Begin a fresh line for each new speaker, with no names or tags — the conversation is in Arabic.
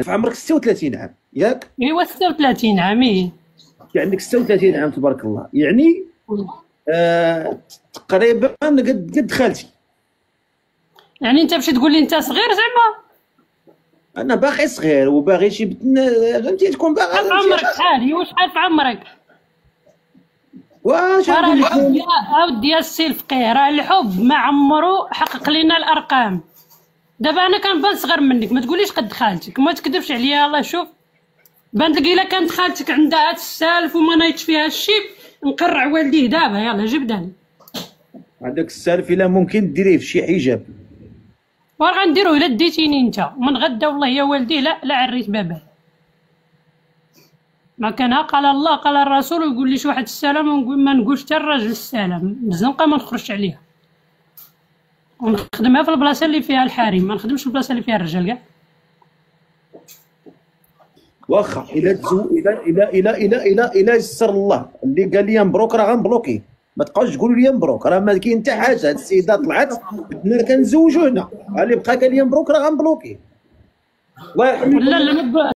في عمرك 36 عام ياك؟
ايوا 36 عام إيه.
عندك 36 عام تبارك الله، يعني تقريبا قد خالتي.
يعني انت باش تقول لي انت صغير زعما؟
انا باقي صغير وباغي شي بنت، فهمتي، تكون باغا
شحال في
شي
عمرك شحال؟ ايوا شحال في عمرك؟
واش
راه
نقول لك.
الحب يا اودي السي الفقيه، راه الحب ما عمرو حقق لنا الارقام. دابا انا كنبان صغر منك، ما تقوليش قد خالتك، ما تكذبش عليا. الله شوف، بانت لك الا كانت خالتك عندها هاد السالف وما نايتش فيها الشيب نقرع والديه دابا. يلا جبداني.
هذاك السالف الا ممكن ديريه في شي حجاب.
واش غنديرو الا ديتيني انت من غدا والله يا والديه لا عريت باباه. ما كان قال الله قال الرسول، ويقول لي شي واحد السلام ونقول ما نقولش حتى الراجل السلام، الزنقه ما نخرجش عليها ونخدمها في البلاصه اللي فيها الحريم، ما نخدمش في البلاصه اللي فيها الرجال كاع.
واخا الا تزو الا يسر الله اللي قال لي مبروك راه غنبلوكيه. ما تبقاوش تقولوا لي مبروك، راه ما كاين حتى حاجه. هاد السيده طلعت قلنا كنزوجوا هنا، اللي بقى قال لي مبروك راه غنبلوكيه. الله يرحم
لا لا